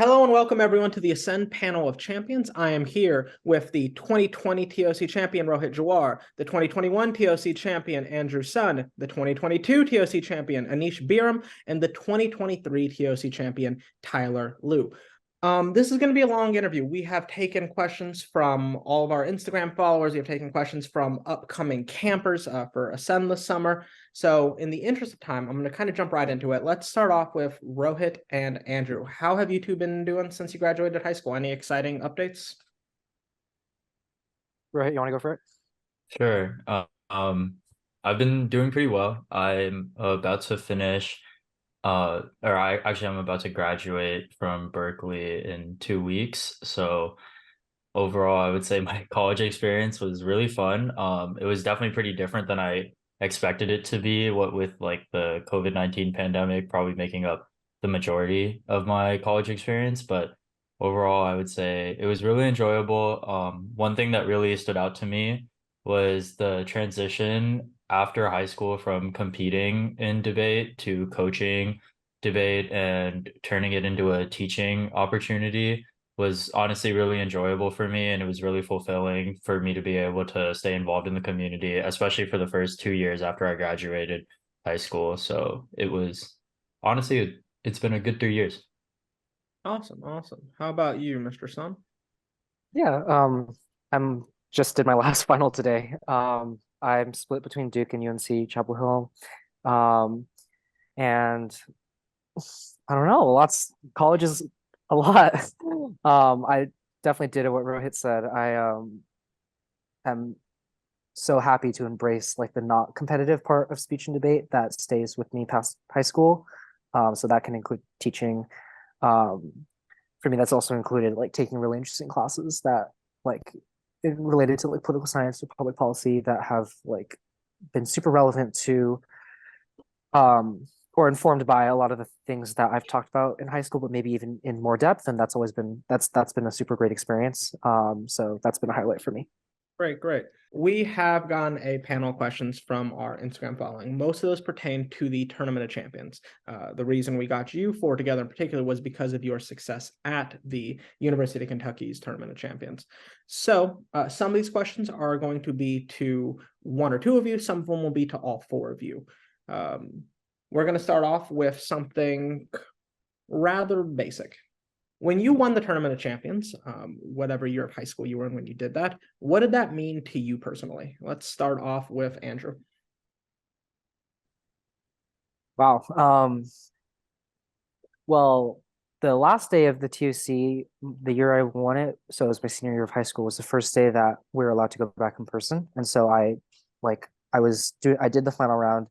Hello and welcome everyone to the Ascend panel of champions. I am here with the 2020 TOC champion Rohit Jhawar, the 2021 TOC champion Andrew Sun, the 2022 TOC champion Anish Beeram, and the 2023 TOC champion Tyler Liu. This is going to be a long interview. We have taken questions from all of our Instagram followers. We have taken questions from upcoming campers for Ascend this summer. So in the interest of time, I'm going to kind of jump right into it. Let's start off with Rohit and Andrew. How have you two been doing since you graduated high school? Any exciting updates? Rohit, you want to go for it? Sure. I've been doing pretty well. I'm about to finish, I'm about to graduate from Berkeley in 2 weeks. So overall, I would say my college experience was really fun. It was definitely pretty different than I expected it to be, what with like the COVID-19 pandemic probably making up the majority of my college experience. But overall, I would say it was really enjoyable. One thing that really stood out to me was the transition after high school from competing in debate to coaching debate and turning it into a teaching opportunity was honestly really enjoyable for me, and it was really fulfilling for me to be able to stay involved in the community, especially for the first 2 years after I graduated high school. So it was honestly, it's been a good 3 years. Awesome, awesome. How about you, Mr. Sun? Yeah, I'm just did my last final today. I'm split between Duke and UNC Chapel Hill. Um, and I don't know, lots college is a lot. I definitely did what Rohit said. I am so happy to embrace like the not competitive part of speech and debate that stays with me past high school. So that can include teaching. Um, for me, that's also included like taking really interesting classes that like related to like political science or public policy that have like been super relevant to or informed by a lot of the things that I've talked about in high school, but maybe even in more depth. And that's always been that's been a super great experience. So that's been a highlight for me. Great, great. We have gotten a panel of questions from our Instagram following. Most of those pertain to the Tournament of Champions. The reason we got you four together in particular was because of your success at the University of Kentucky's Tournament of Champions. So some of these questions are going to be to one or two of you. Some of them will be to all four of you. We're going to start off with something rather basic. When you won the Tournament of Champions, whatever year of high school you were in when you did that, what did that mean to you personally? Let's start off with Andrew. Wow. Well, the last day of the TOC, the year I won it, so it was my senior year of high school, was the first day that we were allowed to go back in person. And so I did the final round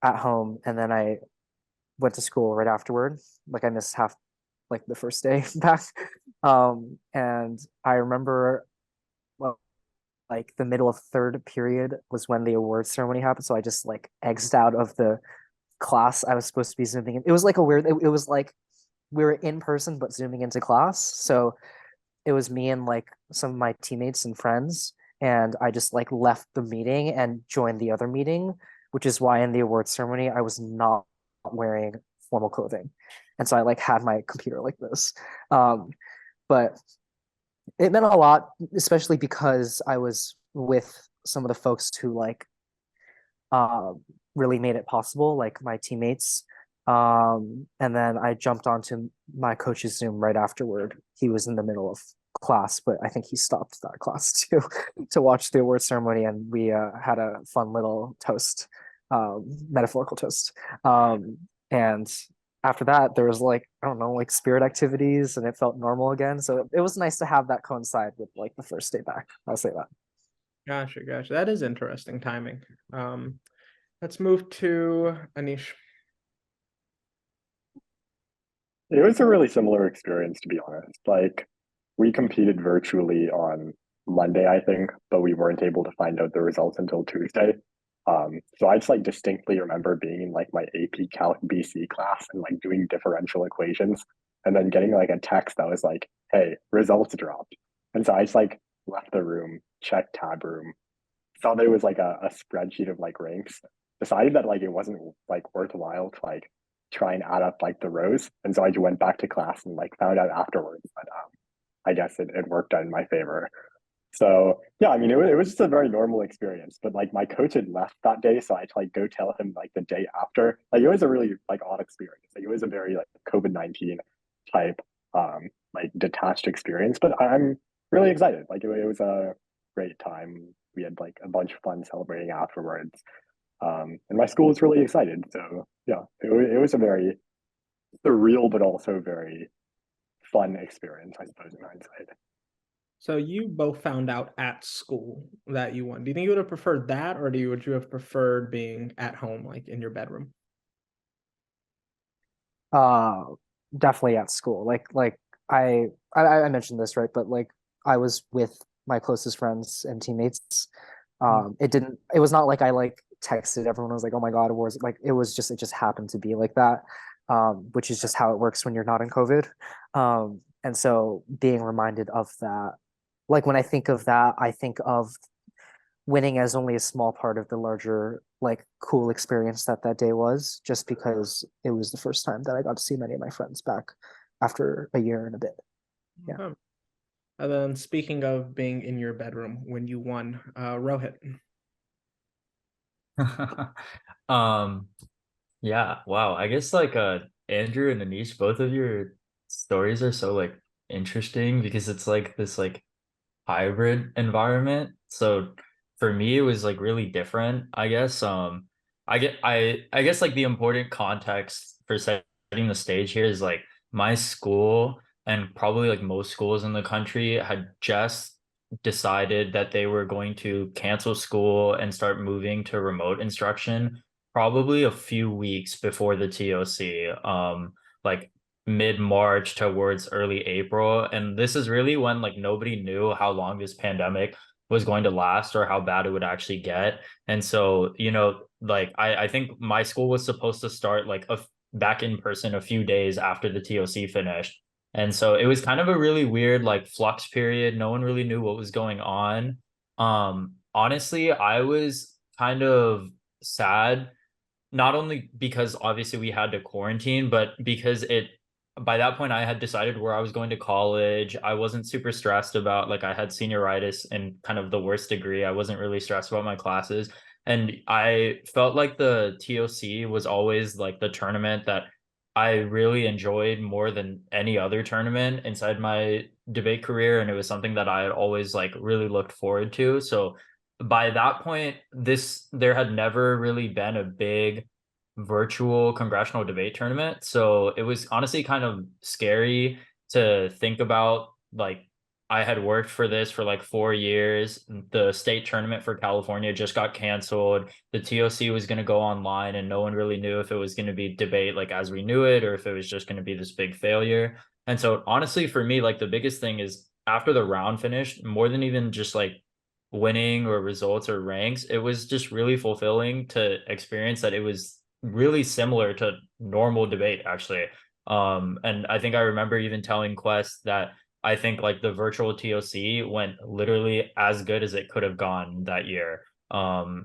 at home, and then I went to school right afterward. Like I missed half like the first day back. And I remember well, like the middle of third period was when the awards ceremony happened. So I just like exited out of the class I was supposed to be zooming in. It was like a weird, it was like we were in person but zooming into class. So it was me and like some of my teammates and friends. And I just like left the meeting and joined the other meeting, which is why in the awards ceremony I was not wearing formal clothing. And so I like had my computer like this. Um, but it meant a lot, especially because I was with some of the folks who like uh, really made it possible, like my teammates. And then I jumped onto my coach's Zoom right afterward. He was in the middle of class, but I think he stopped that class too to watch the award ceremony, and we had a fun little toast, metaphorical toast. And after that, there was like I don't know, like spirit activities, and it felt normal again. So it was nice to have that coincide with like the first day back. I'll say that. Gotcha, gotcha. That is interesting timing. Let's move to Anish. It was a really similar experience, to be honest. Like, we competed virtually on Monday, I think, but we weren't able to find out the results until Tuesday. So I just like distinctly remember being in like my AP Calc BC class and like doing differential equations and then getting like a text that was like, hey, results dropped. And so I just like left the room, checked tab room, saw there was like a spreadsheet of like ranks, decided that like it wasn't like worthwhile to like try and add up like the rows. And so I just went back to class and like found out afterwards that I guess it worked out in my favor. So yeah, I mean, it was just a very normal experience, but like my coach had left that day, so I had to like go tell him like the day after. Like it was a really like odd experience. Like it was a very like COVID-19 type like detached experience, but I'm really excited. Like it was a great time. We had like a bunch of fun celebrating afterwards. And my school was really excited. So yeah, it was a very surreal but also very fun experience, I suppose, in hindsight. So you both found out at school that you won. Do you think you would have preferred that, or would you have preferred being at home, like in your bedroom? Uh, Definitely at school. I mentioned this, right? But like I was with my closest friends and teammates. It was not like I like texted everyone. I was like, oh my God, wars. Like it just happened to be like that. Which is just how it works when you're not in COVID. And so being reminded of that, like when I think of that, I think of winning as only a small part of the larger like cool experience that day was, just because it was the first time that I got to see many of my friends back after a year and a bit. Yeah. Okay. And then speaking of being in your bedroom when you won, Rohit. Um, yeah, wow. I guess like Andrew and Anish, both of your stories are so like interesting because it's like this like hybrid environment. So for me it was like really different, I guess. I guess like the important context for setting the stage here is like my school and probably like most schools in the country had just decided that they were going to cancel school and start moving to remote instruction probably a few weeks before the TOC. Like mid-March towards early April. And this is really when like nobody knew how long this pandemic was going to last or how bad it would actually get. And so, like I think my school was supposed to start like back in person a few days after the TOC finished. And so it was kind of a really weird like flux period. No one really knew what was going on. Honestly, I was kind of sad, not only because obviously we had to quarantine, but because by that point I had decided where I was going to college. I wasn't super stressed about like I had senioritis in kind of the worst degree. I wasn't really stressed about my classes. And I felt like the TOC was always like the tournament that I really enjoyed more than any other tournament inside my debate career. And it was something that I had always like really looked forward to. So by that point, there had never really been a big virtual congressional debate tournament. So it was honestly kind of scary to think about. Like, I had worked for this for like 4 years. The state tournament for California just got canceled. The TOC was going to go online, and no one really knew if it was going to be debate like as we knew it, or if it was just going to be this big failure. And so, honestly, for me, like the biggest thing is after the round finished, more than even just like winning or results or ranks, it was just really fulfilling to experience that it was really similar to normal debate actually. And I think I remember even telling Quest that I think like the virtual TOC went literally as good as it could have gone that year.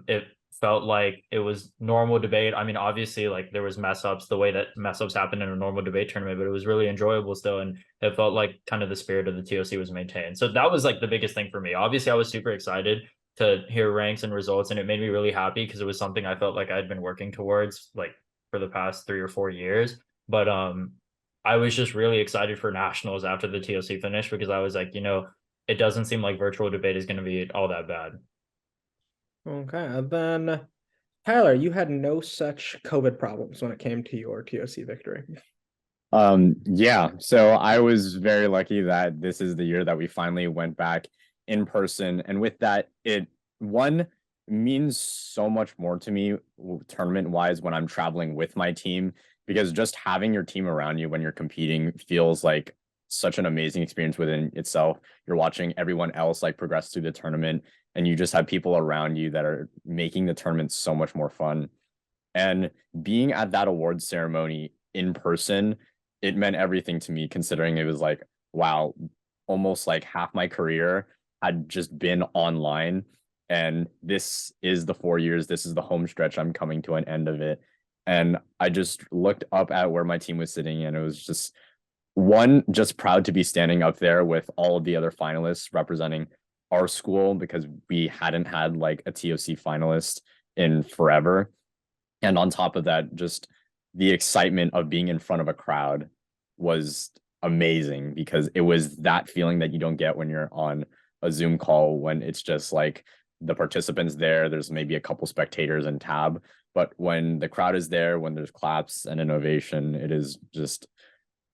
It felt like it was normal debate. I mean, obviously, like there was mess ups the way that mess ups happen in a normal debate tournament, but it was really enjoyable still, and it felt like kind of the spirit of the TOC was maintained. So that was like the biggest thing for me. Obviously, I was super excited to hear ranks and results, and it made me really happy because it was something I felt like I'd been working towards like for the past 3 or 4 years. But I was just really excited for nationals after the TOC finished because I was like, it doesn't seem like virtual debate is going to be all that bad. Okay, and then Tyler, you had no such COVID problems when it came to your TOC victory. Yeah, so I was very lucky that this is the year that we finally went back in person. And with that, it one means so much more to me tournament wise when I'm traveling with my team, because just having your team around you when you're competing feels like such an amazing experience within itself. You're watching everyone else like progress through the tournament, and you just have people around you that are making the tournament so much more fun. And being at that awards ceremony in person, it meant everything to me, considering it was like, wow, almost like half my career had just been online. And this is the 4 years, this is the home stretch. I'm coming to an end of it. And I just looked up at where my team was sitting, and it was just one, just proud to be standing up there with all of the other finalists representing our school, because we hadn't had like a TOC finalist in forever. And on top of that, just the excitement of being in front of a crowd was amazing, because it was that feeling that you don't get when you're on a Zoom call, when it's just like the participants there, there's maybe a couple spectators and tab. But when the crowd is there, when there's claps and innovation, it is just,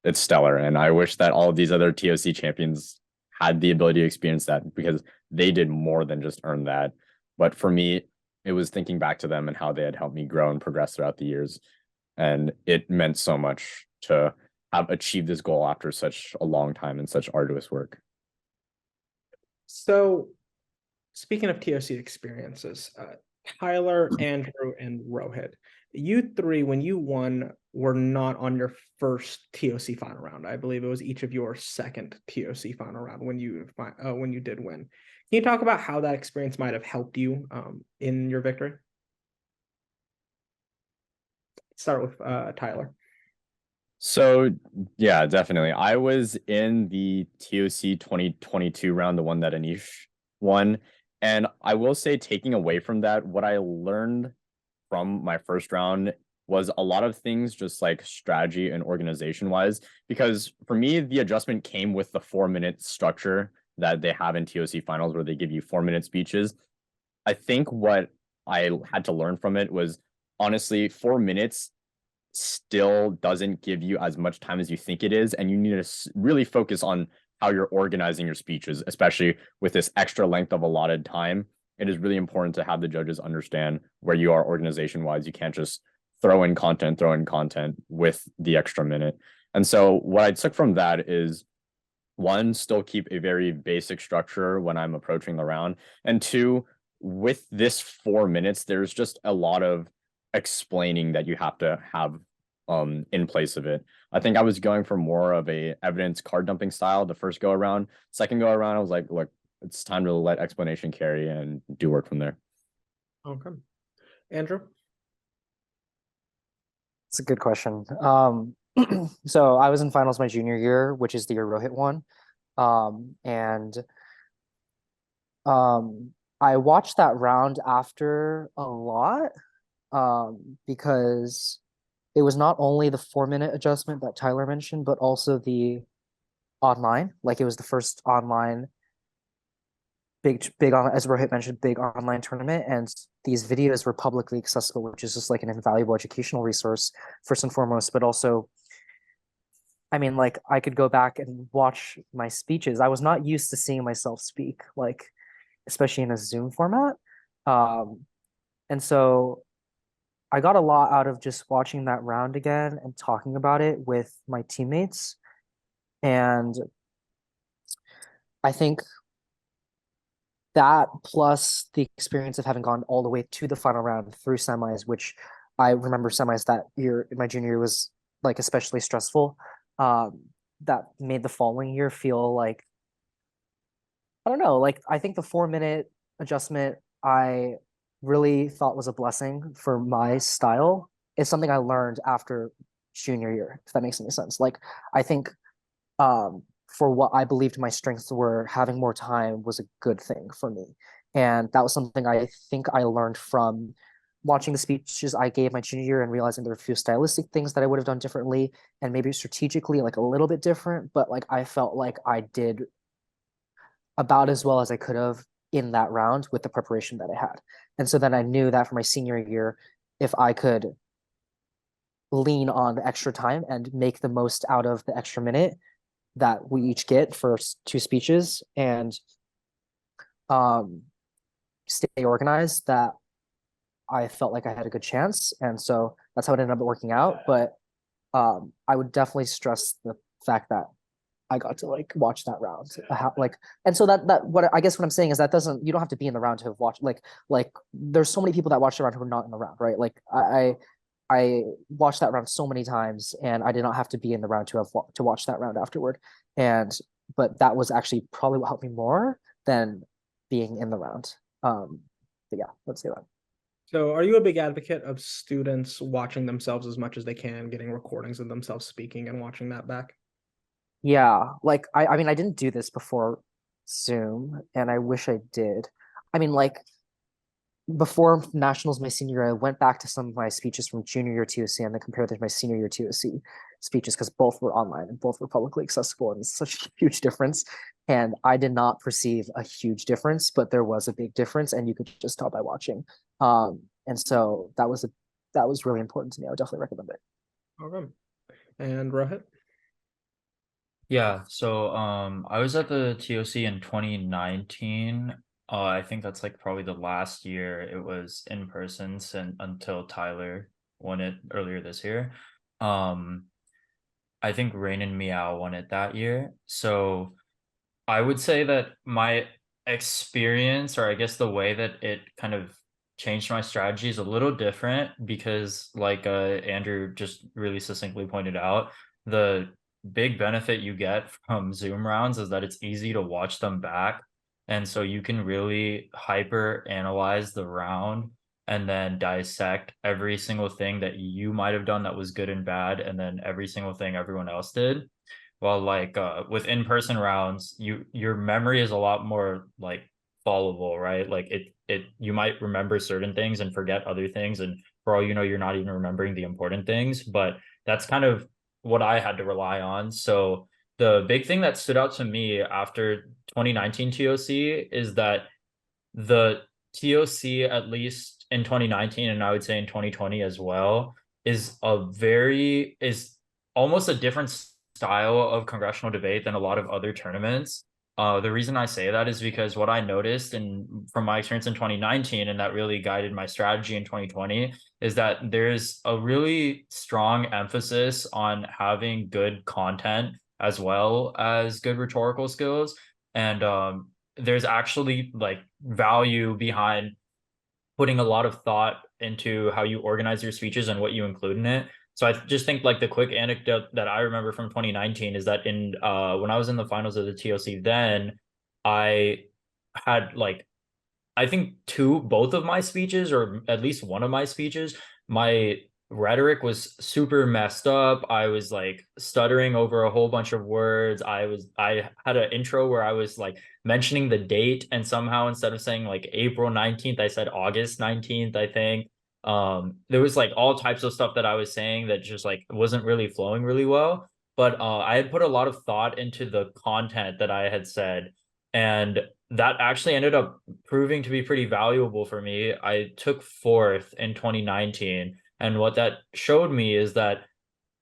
it's stellar. And I wish that all of these other TOC champions had the ability to experience that, because they did more than just earn that. But for me, it was thinking back to them and how they had helped me grow and progress throughout the years. And it meant so much to have achieved this goal after such a long time and such arduous work. So, speaking of TOC experiences, Tyler, Andrew, and Rohit, you three, when you won, were not on your first TOC final round. I believe it was each of your second TOC final round when you did win. Can you talk about how that experience might have helped you in your victory? Start with Tyler. So yeah, definitely. I was in the TOC 2022 round, the one that Anish won. And I will say, taking away from that, what I learned from my first round was a lot of things, just like strategy and organization wise, because for me, the adjustment came with the 4-minute structure that they have in TOC finals, where they give you 4-minute speeches. I think what I had to learn from it was, honestly, 4 minutes still doesn't give you as much time as you think it is. And you need to really focus on how you're organizing your speeches, especially with this extra length of allotted time. It is really important to have the judges understand where you are organization wise. You can't just throw in content with the extra minute. And so what I took from that is, one, still keep a very basic structure when I'm approaching the round. And two, with this 4 minutes, there's just a lot of explaining that you have to have in place of it. I think I was going for more of a evidence card dumping style the first go around. Second go around, I was like, look, it's time to let explanation carry and do work from there. Okay. Andrew? It's a good question. So I was in finals my junior year, which is the year Rohit won. And I watched that round after a lot, because it was not only the 4-minute adjustment that Tyler mentioned, but also the online. Like, it was the first online big on, as Rohit mentioned, big online tournament, and these videos were publicly accessible, which is just like an invaluable educational resource first and foremost. But also, I mean, like, I could go back and watch my speeches. I was not used to seeing myself speak, like, especially in a Zoom format. And so I got a lot out of just watching that round again and talking about it with my teammates. And I think that, plus the experience of having gone all the way to the final round through semis, which I remember semis that year in my junior year was like especially stressful, that made the following year feel like, I don't know, like, I think the 4-minute adjustment I really thought was a blessing for my style. It's something I learned after junior year, if that makes any sense. Like, I think for what I believed my strengths were, having more time was a good thing for me. And that was something I think I learned from watching the speeches I gave my junior year and realizing there were a few stylistic things that I would have done differently and maybe strategically like a little bit different, but like I felt like I did about as well as I could have in that round with the preparation that I had. And so then I knew that for my senior year, if I could lean on the extra time and make the most out of the extra minute that we each get for 2 speeches and stay organized, that I felt like I had a good chance. And so that's how it ended up working out. But I would definitely stress the fact that I got to like watch that round. And so that what I guess what I'm saying is that you don't have to be in the round to have watched, like there's so many people that watch the round who are not in the round, right? Like I watched that round so many times, and I did not have to be in the round to watch that round afterward. But that was actually probably what helped me more than being in the round. But yeah, let's say that. So are you a big advocate of students watching themselves as much as they can, getting recordings of themselves speaking and watching that back? Yeah, like I mean I didn't do this before Zoom and I wish I did. I mean like before nationals my senior year, I went back to some of my speeches from junior year TOC and then compared them to my senior year TOC speeches because both were online and both were publicly accessible and it's such a huge difference. And I did not perceive a huge difference, but there was a big difference and you could just tell by watching. And so that was really important to me. I would definitely recommend it. Okay. And Rohit? Yeah, so I was at the TOC in 2019. I think that's like probably the last year it was in person since until Tyler won it earlier this year. I think Rain and Meow won it that year. So I would say that my experience, or I guess the way that it kind of changed my strategy is a little different because, like Andrew just really succinctly pointed out, the big benefit you get from Zoom rounds is that it's easy to watch them back. And so you can really hyper analyze the round and then dissect every single thing that you might have done that was good and bad, and then every single thing everyone else did. Well, like with in-person rounds, your memory is a lot more like followable, right? Like it you might remember certain things and forget other things, and for all you know, you're not even remembering the important things. But that's kind of what I had to rely on. So the big thing that stood out to me after 2019 TOC is that the TOC, at least in 2019, and I would say in 2020 as well, is almost a different style of congressional debate than a lot of other tournaments. The reason I say that is because what I noticed and from my experience in 2019, and that really guided my strategy in 2020, is that there's a really strong emphasis on having good content as well as good rhetorical skills. And there's actually like value behind putting a lot of thought into how you organize your speeches and what you include in it. So I just think like the quick anecdote that I remember from 2019 is that in when I was in the finals of the TOC then, I had like I think both of my speeches, or at least one of my speeches, my rhetoric was super messed up. I was like stuttering over a whole bunch of words. I had an intro where I was like mentioning the date, and somehow instead of saying like April 19th, I said August 19th, I think. There was like all types of stuff that I was saying that just like wasn't really flowing really well. But I had put a lot of thought into the content that I had said. And that actually ended up proving to be pretty valuable for me. I took fourth in 2019. And what that showed me is that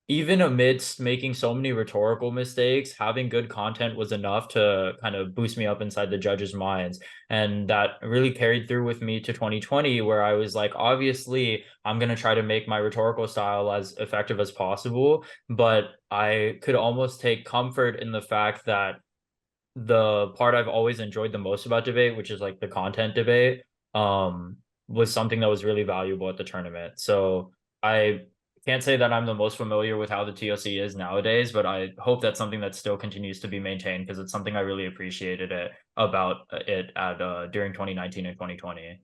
even amidst making so many rhetorical mistakes, having good content was enough to kind of boost me up inside the judges' minds. And that really carried through with me to 2020, where I was like, obviously, I'm going to try to make my rhetorical style as effective as possible. But I could almost take comfort in the fact that the part I've always enjoyed the most about debate, which is like the content debate, was something that was really valuable at the tournament. So I can't say that I'm the most familiar with how the TOC is nowadays, but I hope that's something that still continues to be maintained because it's something I really appreciated about it at during 2019 and 2020.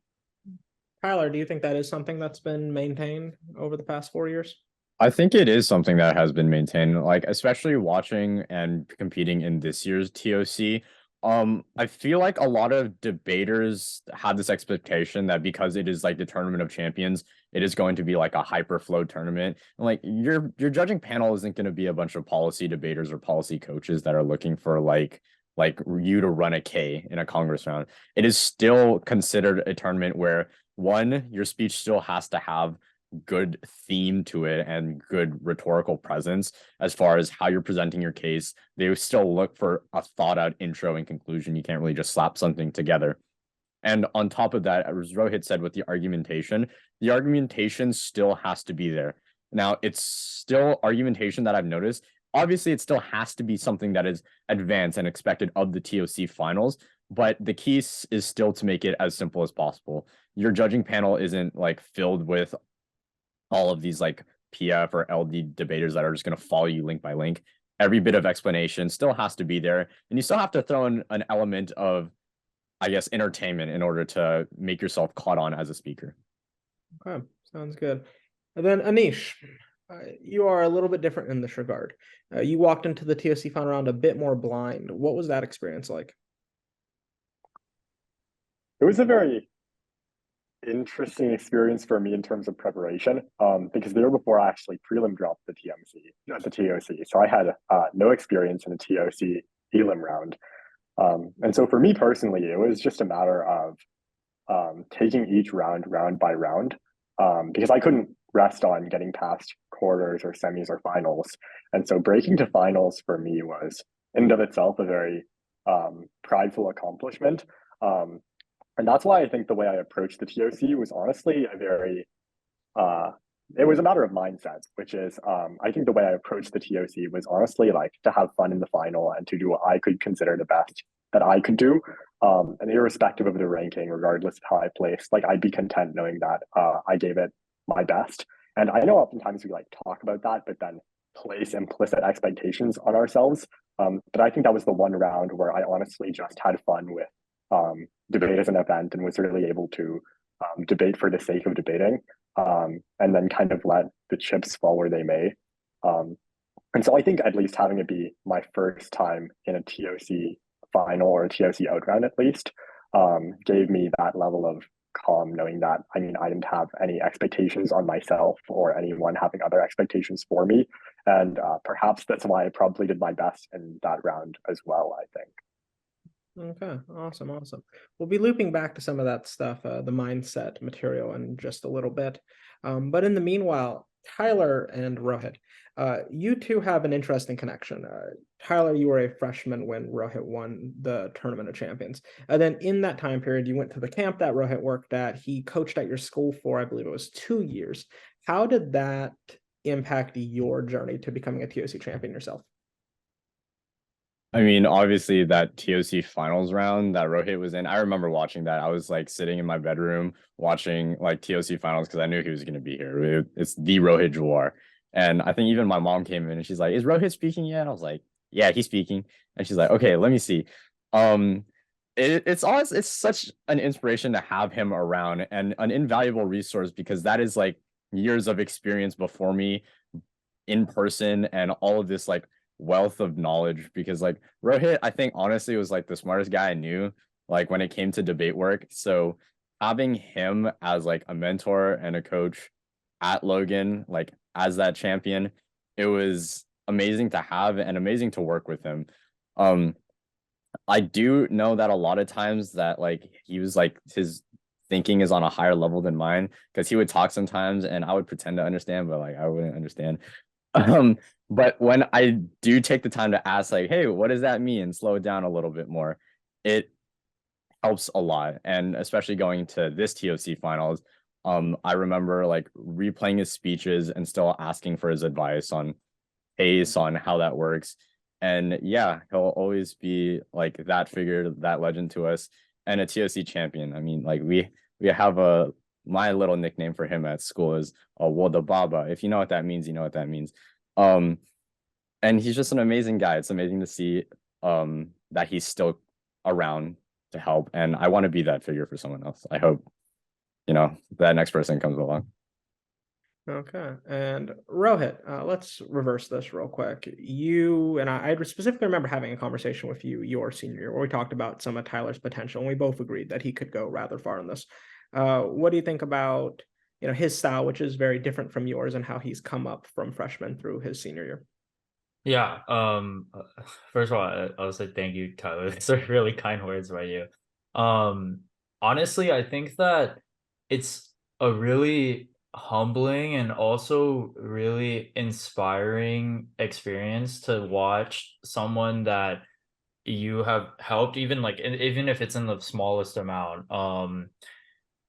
Tyler, do you think that is something that's been maintained over the past 4 years? I think it is something that has been maintained, like especially watching and competing in this year's TOC. I feel like a lot of debaters have this expectation that because it is like the Tournament of Champions, it is going to be like a hyper flow tournament. And like your judging panel isn't going to be a bunch of policy debaters or policy coaches that are looking for like you to run a K in a Congress round. It is still considered a tournament where one, your speech still has to have good theme to it and good rhetorical presence as far as how you're presenting your case. They still look for a thought out intro and conclusion. You can't really just slap something together. And on top of that, as Rohit said with the argumentation still has to be there. Now, it's still argumentation that I've noticed. Obviously, it still has to be something that is advanced and expected of the TOC finals, but the key is still to make it as simple as possible. Your judging panel isn't like filled with all of these like PF or LD debaters that are just going to follow you link by link. Every bit of explanation still has to be there. And you still have to throw in an element of, I guess, entertainment in order to make yourself caught on as a speaker. Okay, sounds good. And then Anish, you are a little bit different in this regard. You walked into the TOC final round a bit more blind. What was that experience like? It was a very interesting experience for me in terms of preparation, because the year before I actually prelim dropped the TOC, so I had no experience in the TOC prelim round, and so for me personally, it was just a matter of taking each round by round, because I couldn't rest on getting past quarters or semis or finals, and so breaking to finals for me was in and of itself a very prideful accomplishment. And that's why I think the way I approached the TOC was honestly a very uh it was a matter of mindset, which is I think the way I approached the TOC was honestly like to have fun in the final and to do what I could consider the best that I could do. And irrespective of the ranking, regardless of how I placed, like I'd be content knowing that I gave it my best. And I know oftentimes we like talk about that, but then place implicit expectations on ourselves. But I think that was the one round where I honestly just had fun with debate as an event and was really able to debate for the sake of debating, and then kind of let the chips fall where they may. And so I think at least having it be my first time in a TOC final or a TOC out round at least gave me that level of calm, knowing that I mean I didn't have any expectations on myself or anyone having other expectations for me, and perhaps that's why I probably did my best in that round as well, I think. Okay, awesome. We'll be looping back to some of that stuff, the mindset material in just a little bit. But in the meanwhile, Tyler and Rohit, you two have an interesting connection. Tyler, you were a freshman when Rohit won the Tournament of Champions. And then in that time period, you went to the camp that Rohit worked at. He coached at your school for, I believe it was 2 years. How did that impact your journey to becoming a TOC champion yourself? I mean, obviously that TOC finals round that Rohit was in, I remember watching that. I was like sitting in my bedroom watching like TOC finals because I knew he was going to be here. It's the Rohit Jhawar. And I think even my mom came in and she's like, "Is Rohit speaking yet?" I was like, "Yeah, he's speaking." And she's like, "Okay, let me see." Um, it's such an inspiration to have him around and an invaluable resource because that is like years of experience before me in person and all of this like wealth of knowledge because like Rohit, I think honestly was like the smartest guy I knew like when it came to debate work. So having him as like a mentor and a coach at Logan, like as that champion, it was amazing to have and amazing to work with him. Um, I do know that a lot of times that like he was like his thinking is on a higher level than mine because he would talk sometimes and I would pretend to understand, but like I wouldn't understand. Um, but when I do take the time to ask, like, hey, what does that mean? And slow it down a little bit more, it helps a lot. And especially going to this TOC finals, I remember like replaying his speeches and still asking for his advice on pace, on how that works. And yeah, he'll always be like that figure, that legend to us, and a TOC champion. I mean, like we have a my little nickname for him at school is Woda Baba. If you know what that means, you know what that means. Um, and he's just an amazing guy. It's amazing to see that he's still around to help. And I want to be that figure for someone else. I hope, that next person comes along. Okay, and Rohit, let's reverse this real quick. You and I specifically remember having a conversation with you your senior year where we talked about some of Tyler's potential, and we both agreed that he could go rather far in this. What do you think about his style, which is very different from yours, and how he's come up from freshman through his senior year? Yeah. First of all, I'll say thank you, Tyler. These are really kind words by you. Um, Honestly, I think that it's a really humbling and also really inspiring experience to watch someone that you have helped, even like even if it's in the smallest amount.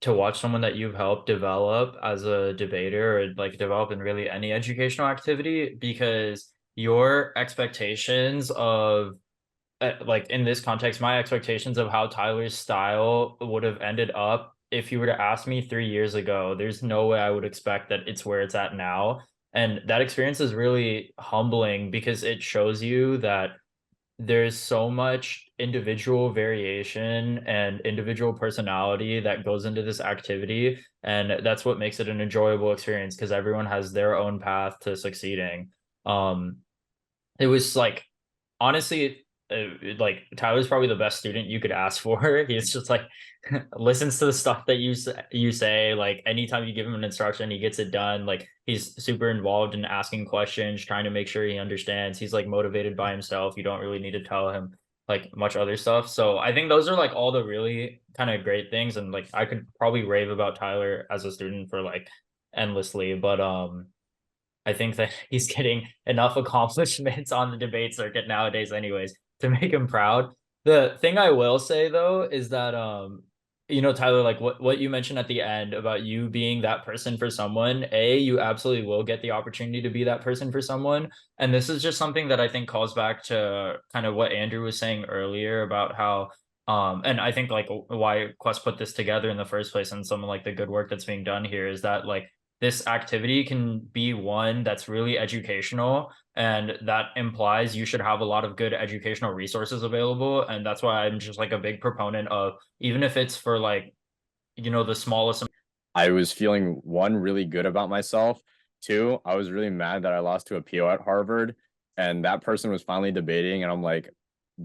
To watch someone that you've helped develop as a debater or like develop in really any educational activity because your expectations of like in this context, my expectations of how Tyler's style would have ended up if you were to ask me 3 years ago, there's no way I would expect that it's where it's at now. And that experience is really humbling because it shows you that there's so much individual variation and individual personality that goes into this activity, and that's what makes it an enjoyable experience because everyone has their own path to succeeding. It was like, honestly, like Tyler's probably the best student you could ask for. He's just like listens to the stuff that you say. Like anytime you give him an instruction, he gets it done. Like he's super involved in asking questions, trying to make sure he understands. He's like motivated by himself. You don't really need to tell him like much other stuff. So I think those are like all the really kind of great things. And like I could probably rave about Tyler as a student for like endlessly, but I think that he's getting enough accomplishments on the debate circuit nowadays, anyways, to make him proud. The thing I will say though is that Tyler, like what you mentioned at the end about you being that person for someone, you absolutely will get the opportunity to be that person for someone. And this is just something that I think calls back to kind of what Andrew was saying earlier about how and I think like why Quest put this together in the first place and some of like the good work that's being done here is that like this activity can be one that's really educational, and that implies you should have a lot of good educational resources available. And that's why I'm just like a big proponent of, even if it's for like, the smallest. I was feeling one, really good about myself. Two, I was really mad that I lost to a PO at Harvard, and that person was finally debating, and I'm like,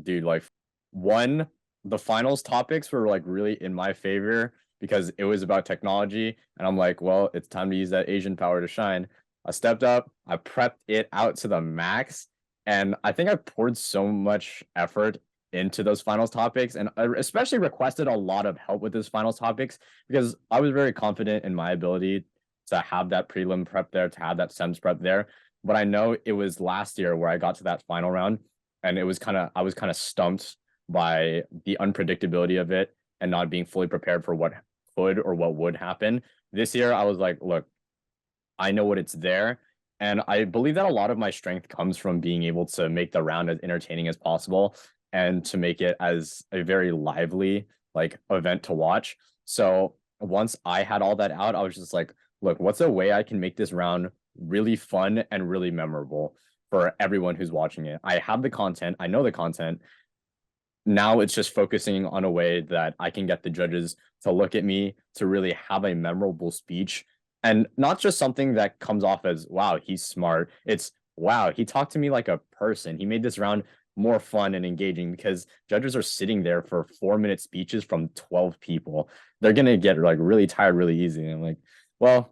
dude, like, one, the finals topics were like really in my favor because it was about technology, and I'm like, well, it's time to use that Asian power to shine. I stepped up, I prepped it out to the max, and I think I poured so much effort into those finals topics, and I especially requested a lot of help with those finals topics because I was very confident in my ability to have that prelim prep there, to have that sems prep there. But I know it was last year where I got to that final round, and I was kind of stumped by the unpredictability of it and not being fully prepared for what could or what would happen. This year, I was like, look, I know what it's there. And I believe that a lot of my strength comes from being able to make the round as entertaining as possible and to make it as a very lively like event to watch. So once I had all that out, I was just like, look, what's a way I can make this round really fun and really memorable for everyone who's watching it? I have the content, I know the content. Now it's just focusing on a way that I can get the judges to look at me, to really have a memorable speech, and not just something that comes off as, wow, he's smart. It's, wow, he talked to me like a person. He made this round more fun and engaging because judges are sitting there for 4-minute speeches from 12 people. They're going to get like really tired really easy. And I'm like, well,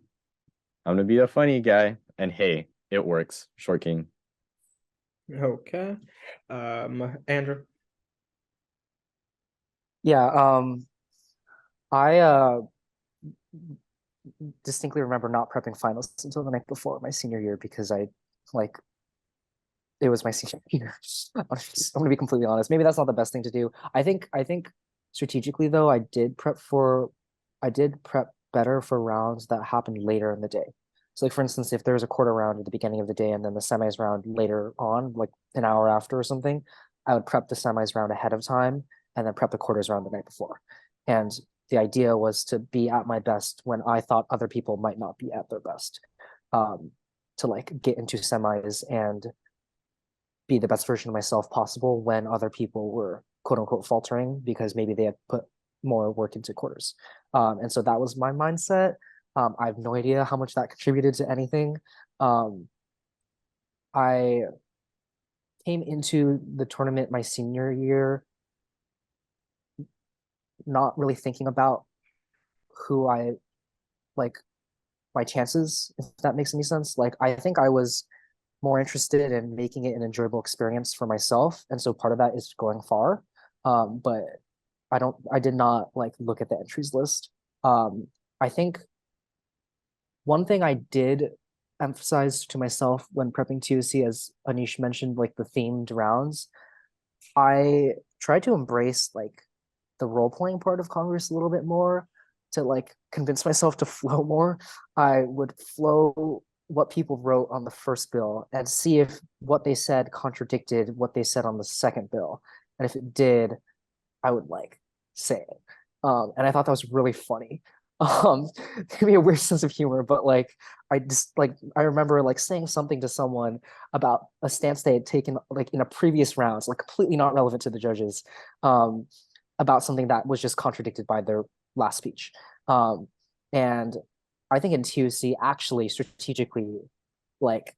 I'm going to be a funny guy. And hey, it works. Short King. Okay. Andrew. Yeah, I distinctly remember not prepping finals until the night before my senior year because it was my senior year. I'm gonna be completely honest. Maybe that's not the best thing to do. I think strategically though, I did prep better for rounds that happened later in the day. So like for instance, if there was a quarter round at the beginning of the day and then the semis round later on, like an hour after or something, I would prep the semis round ahead of time and then prep the quarters round the night before. And the idea was to be at my best when I thought other people might not be at their best, to like get into semis and be the best version of myself possible when other people were quote unquote faltering because maybe they had put more work into quarters. And so that was my mindset. I have no idea how much that contributed to anything. I came into the tournament my senior year not really thinking about who I like my chances, if that makes any sense. Like I think I was more interested in making it an enjoyable experience for myself. And so part of that is going far. But I did not like look at the entries list. I think one thing I did emphasize to myself when prepping TOC, as Anish mentioned, like the themed rounds, I tried to embrace like the role playing part of Congress a little bit more to like convince myself to flow more. I would flow what people wrote on the first bill and see if what they said contradicted what they said on the second bill. And if it did, I would like say it. And I thought that was really funny. Maybe a weird sense of humor, but like I remember like saying something to someone about a stance they had taken like in a previous round, like completely not relevant to the judges, um, about something that was just contradicted by their last speech. And I think in TOC actually strategically, like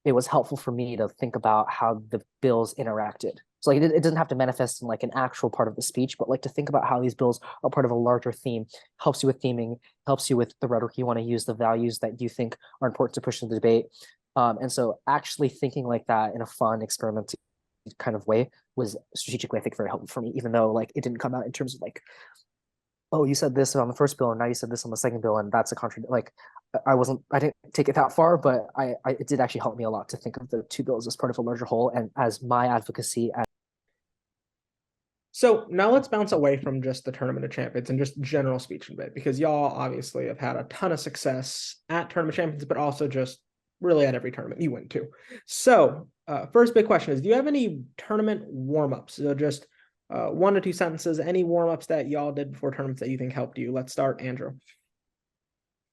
it was helpful for me to think about how the bills interacted. So like it doesn't have to manifest in like an actual part of the speech, but like to think about how these bills are part of a larger theme helps you with theming, helps you with the rhetoric you want to use, the values that you think are important to push in the debate. And so actually thinking like that in a fun, experimental kind of way was strategically, I think, very helpful for me, even though like it didn't come out in terms of like, oh, you said this on the first bill, and now you said this on the second bill, and that's a contradiction. Like I didn't take it that far, but it did actually help me a lot to think of the two bills as part of a larger whole and as my advocacy. So now let's bounce away from just the Tournament of Champions and just general speech and debate, because y'all obviously have had a ton of success at Tournament of Champions, but also just really at every tournament you went to. So first big question is, do you have any tournament warm-ups? So just 1 to 2 sentences, any warm-ups that y'all did before tournaments that you think helped you? Let's start, Andrew.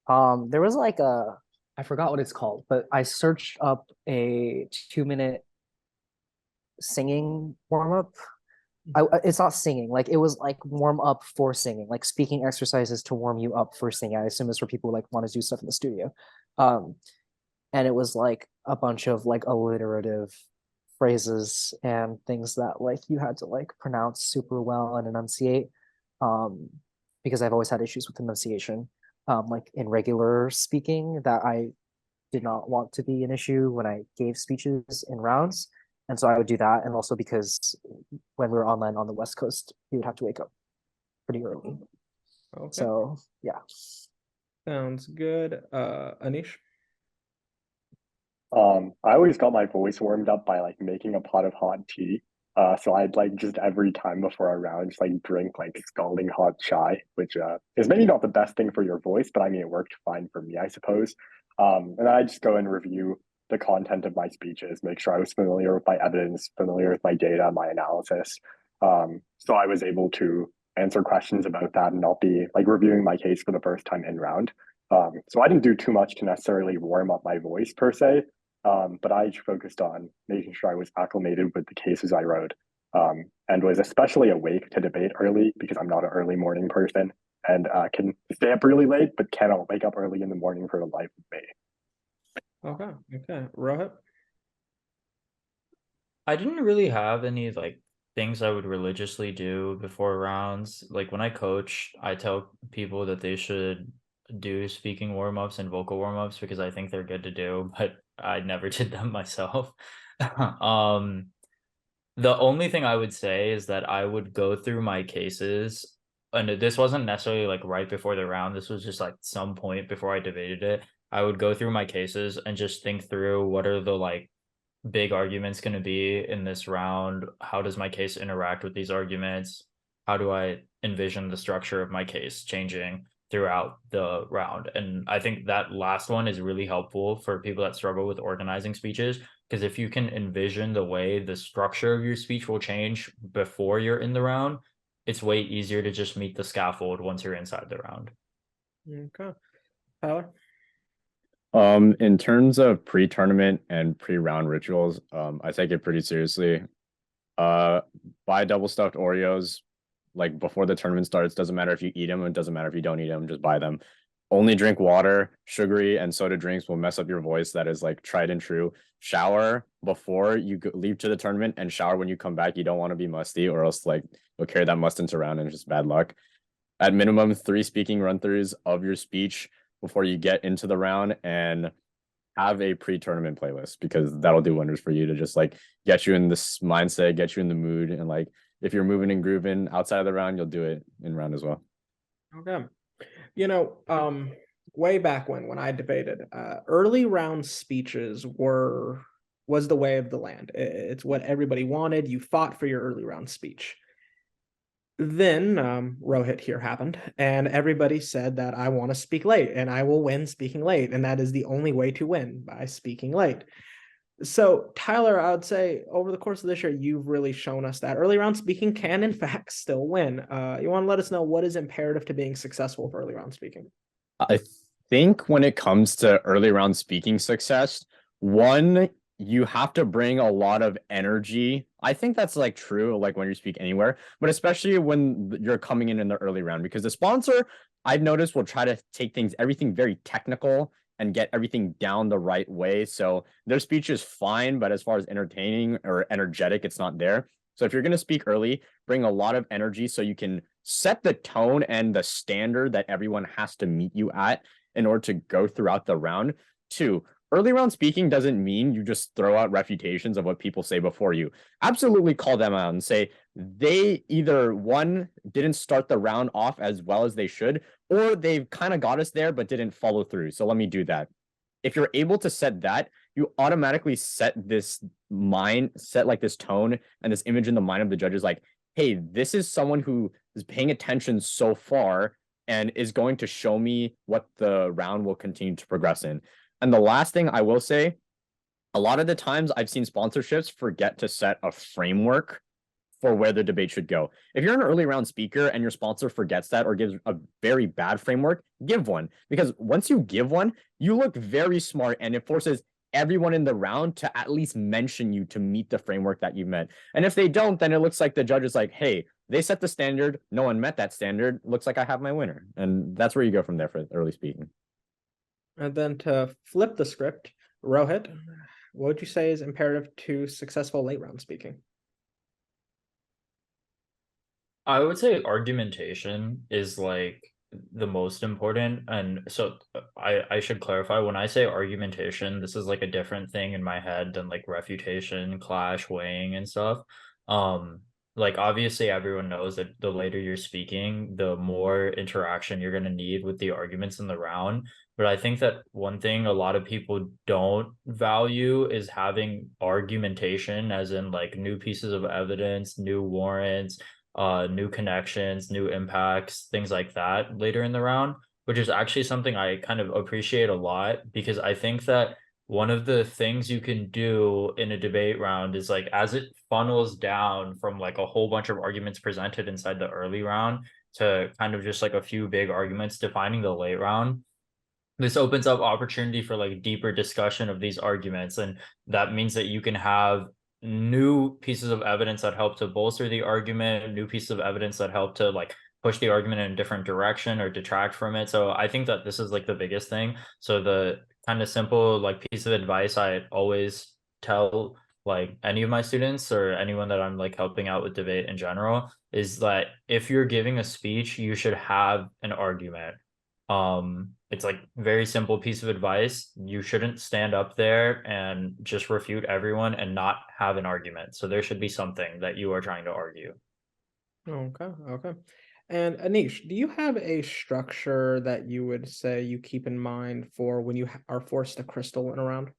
There was like I forgot what it's called, but I searched up a 2-minute singing warm-up. It's not singing, like it was like warm up for singing, like speaking exercises to warm you up for singing. I assume it's for people who like want to do stuff in the studio. And it was like a bunch of like alliterative phrases and things that like you had to like pronounce super well and enunciate. Because I've always had issues with enunciation, like in regular speaking, that I did not want to be an issue when I gave speeches in rounds. And so I would do that. And also because when we were online on the West Coast, you would have to wake up pretty early. Okay. So yeah. Sounds good. Anish? I always got my voice warmed up by like making a pot of hot tea. So I'd like just every time before a round, just like drink like scalding hot chai, which is maybe not the best thing for your voice, but I mean, it worked fine for me, I suppose. And then I just go and review the content of my speeches, make sure I was familiar with my evidence, familiar with my data, my analysis. So I was able to answer questions about that and not be like reviewing my case for the first time in round. So I didn't do too much to necessarily warm up my voice per se, but I focused on making sure I was acclimated with the cases I wrote, and was especially awake to debate early because I'm not an early morning person and can stay up really late, but cannot wake up early in the morning for the life of me. Okay. Rohit? I didn't really have any like things I would religiously do before rounds. Like when I coach, I tell people that they should do speaking warm-ups and vocal warm-ups because I think they're good to do, but I never did them myself. The only thing I would say is that I would go through my cases, and this wasn't necessarily like right before the round, this was just like some point before I debated it. I would go through my cases and just think through what are the like big arguments going to be in this round? How does my case interact with these arguments? How do I envision the structure of my case changing throughout the round? And I think that last one is really helpful for people that struggle with organizing speeches, because if you can envision the way the structure of your speech will change before you're in the round, it's way easier to just meet the scaffold once you're inside the round. Okay. Tyler? In terms of pre-tournament and pre-round rituals, I take it pretty seriously. Buy double stuffed Oreos like before the tournament starts. Doesn't matter if you eat them, it doesn't matter if you don't eat them, just buy them. Only drink water. Sugary and soda drinks will mess up your voice. That is like tried and true. Shower before you leave to the tournament and shower when you come back. You don't want to be musty, or else like you'll carry that must into round and it's just bad luck. At minimum, 3 speaking run-throughs of your speech before you get into the round, and have a pre-tournament playlist, because that'll do wonders for you to just like get you in this mindset, get you in the mood, and like if you're moving and grooving outside of the round, you'll do it in round as well. Okay. Way back when I debated, early round speeches was the way of the land. It's what everybody wanted. You fought for your early round speech. Then Rohit here happened, and everybody said that I want to speak late, and I will win speaking late, and that is the only way to win, by speaking late. So, Tyler, I would say over the course of this year, you've really shown us that early round speaking can, in fact, still win. You want to let us know what is imperative to being successful for early round speaking? I think when it comes to early round speaking success, one, you have to bring a lot of energy. I think that's like true, like when you speak anywhere, but especially when you're coming in the early round, because the sponsor, I've noticed, will try to take everything very technical and get everything down the right way. So their speech is fine, but as far as entertaining or energetic, it's not there. So if you're going to speak early, bring a lot of energy so you can set the tone and the standard that everyone has to meet you at in order to go throughout the round. Two, early round speaking doesn't mean you just throw out refutations of what people say before you. Absolutely call them out and say they either one, didn't start the round off as well as they should, or they've kind of got us there but didn't follow through. So let me do that. If you're able to set that, you automatically set this like this tone and this image in the mind of the judges, like, hey, this is someone who is paying attention so far and is going to show me what the round will continue to progress in. And the last thing I will say, a lot of the times I've seen sponsorships forget to set a framework for where the debate should go. If you're an early round speaker and your sponsor forgets that or gives a very bad framework, give one. Because once you give one, you look very smart and it forces everyone in the round to at least mention you to meet the framework that you met. And if they don't, then it looks like the judge is like, hey, they set the standard, no one met that standard. Looks like I have my winner. And that's where you go from there for early speaking. And then to flip the script, Rohit, what would you say is imperative to successful late round speaking? I would say argumentation is like the most important. And so I should clarify, when I say argumentation, this is like a different thing in my head than like refutation, clash, weighing and stuff. Like obviously everyone knows that the later you're speaking, the more interaction you're going to need with the arguments in the round. But I think that one thing a lot of people don't value is having argumentation, as in like new pieces of evidence, new warrants, new connections, new impacts, things like that later in the round, which is actually something I kind of appreciate a lot, because I think that one of the things you can do in a debate round is like as it funnels down from like a whole bunch of arguments presented inside the early round to kind of just like a few big arguments defining the late round, this opens up opportunity for like deeper discussion of these arguments. And that means that you can have new pieces of evidence that help to bolster the argument, new pieces of evidence that help to like push the argument in a different direction or detract from it. So I think that this is like the biggest thing. So the kind of simple like piece of advice I always tell like any of my students or anyone that I'm like helping out with debate in general is that if you're giving a speech, you should have an argument. It's like very simple piece of advice. You shouldn't stand up there and just refute everyone and not have an argument. So there should be something that you are trying to argue. Okay. And Anish, do you have a structure that you would say you keep in mind for when you are forced to crystal in a round?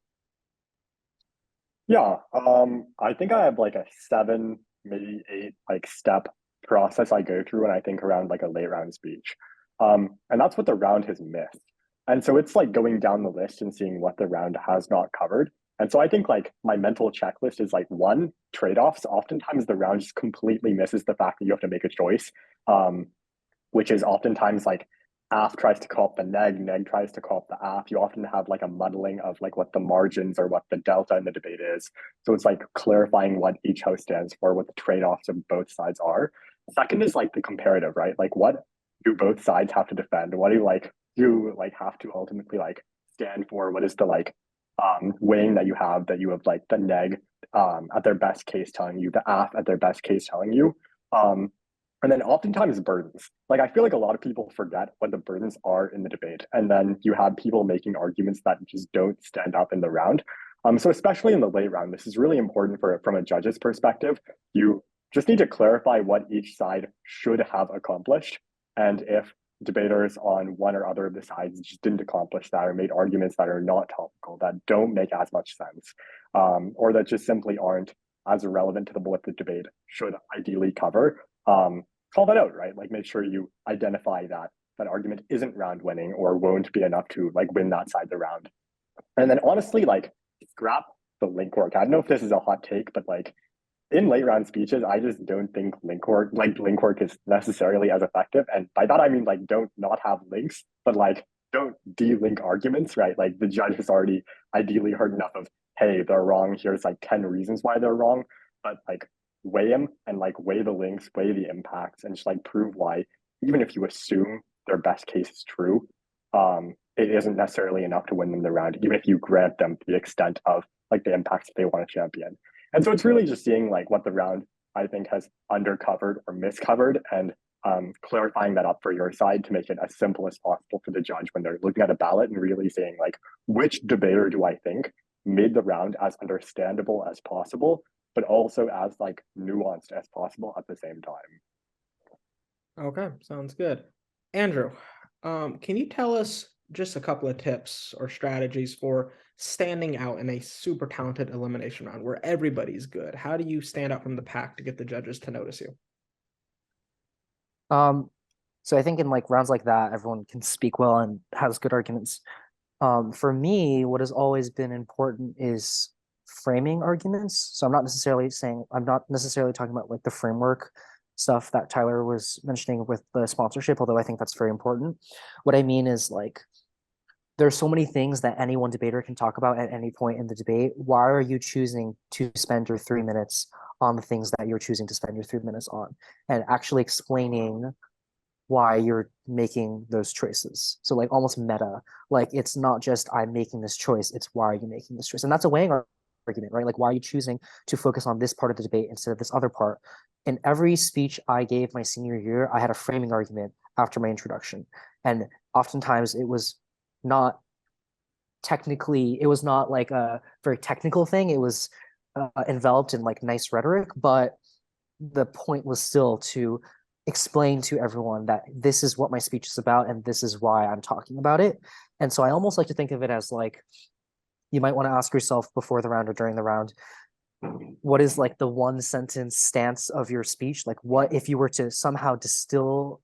Yeah, I think I have like a 7, maybe 8 like step process I go through when I think around like a late round speech. And that's what the round has missed. And so it's like going down the list and seeing what the round has not covered. And so I think like my mental checklist is like one, trade-offs. Oftentimes the round just completely misses the fact that you have to make a choice, which is oftentimes like AF tries to co-op the neg tries to co-op the AF. You often have like a muddling of like what the margins or what the delta in the debate is. So it's like clarifying what each house stands for, what the trade-offs of both sides are. Second is like the comparative, right? Like what do both sides have to defend? What do you have to ultimately like stand for? What is the like weighing that you have like the neg at their best case telling you, the AF at their best case telling you. And then oftentimes burdens. Like I feel like a lot of people forget what the burdens are in the debate. And then you have people making arguments that just don't stand up in the round. So especially in the late round, this is really important from a judge's perspective. You just need to clarify what each side should have accomplished. And if debaters on one or other of the sides just didn't accomplish that or made arguments that are not topical, that don't make as much sense, or that just simply aren't as relevant to what the debate should ideally cover, call that out, right? Like make sure you identify that argument isn't round winning or won't be enough to like win that side of the round. And then honestly, like scrap the link work. I don't know if this is a hot take, but like in late round speeches, I just don't think link work is necessarily as effective. And by that I mean like don't not have links, but like don't de-link arguments, right? Like the judge has already ideally heard enough of, hey, they're wrong. Here's like 10 reasons why they're wrong. But like weigh them and like weigh the links, weigh the impacts, and just like prove why, even if you assume their best case is true, it isn't necessarily enough to win them the round, even if you grant them the extent of like the impacts that they want to champion. And so it's really just seeing like what the round I think has undercovered or miscovered, and clarifying that up for your side to make it as simple as possible for the judge when they're looking at a ballot and really saying like, which debater do I think made the round as understandable as possible, but also as like nuanced as possible at the same time. Okay, sounds good. Andrew, can you tell us just a couple of tips or strategies for standing out in a super talented elimination round where everybody's good? How do you stand out from the pack to get the judges to notice you? So I think in like rounds like that, everyone can speak well and has good arguments. For me, what has always been important is framing arguments. So I'm not necessarily talking about like the framework stuff that Tyler was mentioning with the sponsorship, although I think that's very important. What I mean is like there's so many things that any one debater can talk about at any point in the debate. Why are you choosing to spend your 3 minutes on the things that you're choosing to spend your 3 minutes on, and actually explaining why you're making those choices? So like almost meta, like it's not just I'm making this choice, it's why are you making this choice? And that's a weighing argument, right? Like why are you choosing to focus on this part of the debate instead of this other part? In every speech I gave my senior year, I had a framing argument after my introduction. And oftentimes it was not like a very technical thing. It was enveloped in like nice rhetoric, but the point was still to explain to everyone that this is what my speech is about and this is why I'm talking about it. And so I almost like to think of it as like, you might want to ask yourself before the round or during the round, what is like the one sentence stance of your speech? Like what if you were to somehow distill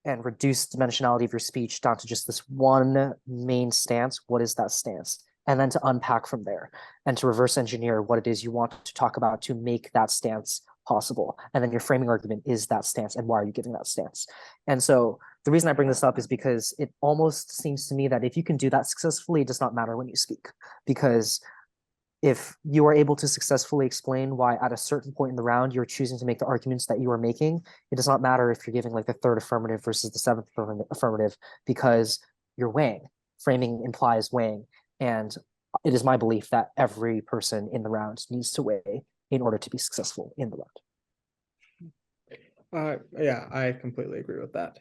and reduce dimensionality of your speech down to just this one main stance? What is that stance? And then to unpack from there and to reverse engineer what it is you want to talk about to make that stance possible. And then your framing argument is that stance and why are you giving that stance? And so the reason I bring this up is because it almost seems to me that if you can do that successfully, it does not matter when you speak, because if you are able to successfully explain why at a certain point in the round you're choosing to make the arguments that you are making, it does not matter if you're giving like the third affirmative versus the seventh affirmative, because you're weighing. Framing implies weighing. And it is my belief that every person in the round needs to weigh in order to be successful in the round. Yeah, I completely agree with that.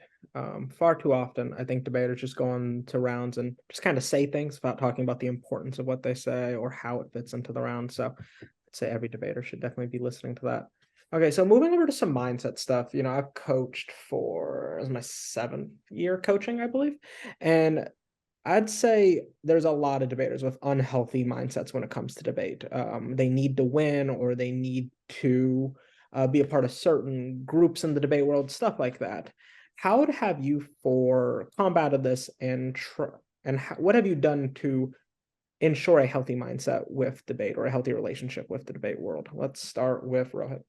Far too often, I think debaters just go on to rounds and just kind of say things without talking about the importance of what they say or how it fits into the round. So I'd say every debater should definitely be listening to that. Okay, so moving over to some mindset stuff. I've coached for my 7th year coaching, I believe. And I'd say there's a lot of debaters with unhealthy mindsets when it comes to debate. They need to win, or they need to be a part of certain groups in the debate world, stuff like that. How have you combated this, and what have you done to ensure a healthy mindset with debate or a healthy relationship with the debate world? Let's start with Rohit.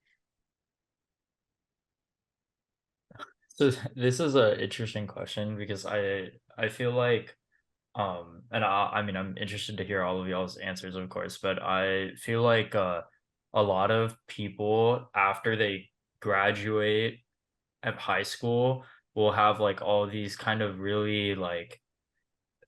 So this is an interesting question because I feel like and I mean I'm interested to hear all of y'all's answers, of course, but I feel like a lot of people after they graduate at high school will have like all these kind of really like,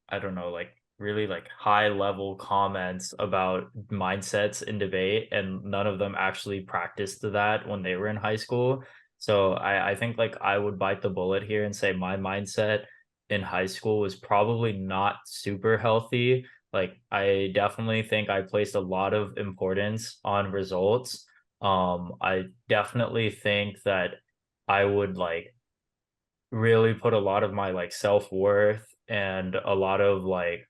I don't know, like really like high level comments about mindsets in debate, and none of them actually practiced that when they were in high school. So I think like I would bite the bullet here and say my mindset in high school was probably not super healthy. Like I definitely think I placed a lot of importance on results. I definitely think that I would like really put a lot of my like self-worth and a lot of like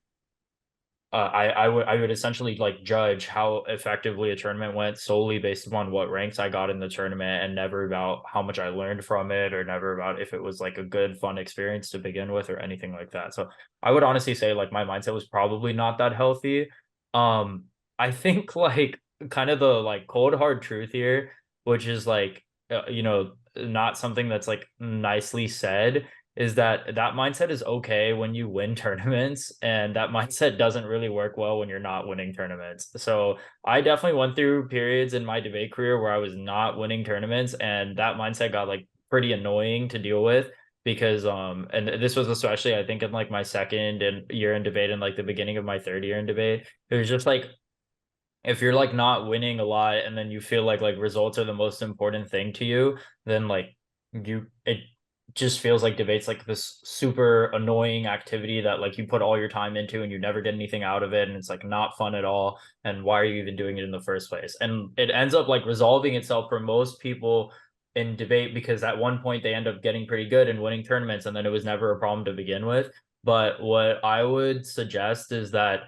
I would essentially like judge how effectively a tournament went solely based upon what ranks I got in the tournament, and never about how much I learned from it, or never about if it was like a good fun experience to begin with or anything like that. So I would honestly say like my mindset was probably not that healthy. I think like kind of the like cold hard truth here, which is like not something that's like nicely said, is that that mindset is okay when you win tournaments, and that mindset doesn't really work well when you're not winning tournaments. So I definitely went through periods in my debate career where I was not winning tournaments, and that mindset got like pretty annoying to deal with because and this was especially I think in like my second and year in debate and like the beginning of my third year in debate. It was just like if you're like not winning a lot and then you feel like results are the most important thing to you, then like it just feels like debates like this super annoying activity that like you put all your time into and you never get anything out of it, and it's like not fun at all, and why are you even doing it in the first place? And it ends up like resolving itself for most people in debate because at one point they end up getting pretty good and winning tournaments, and then it was never a problem to begin with. But what I would suggest is that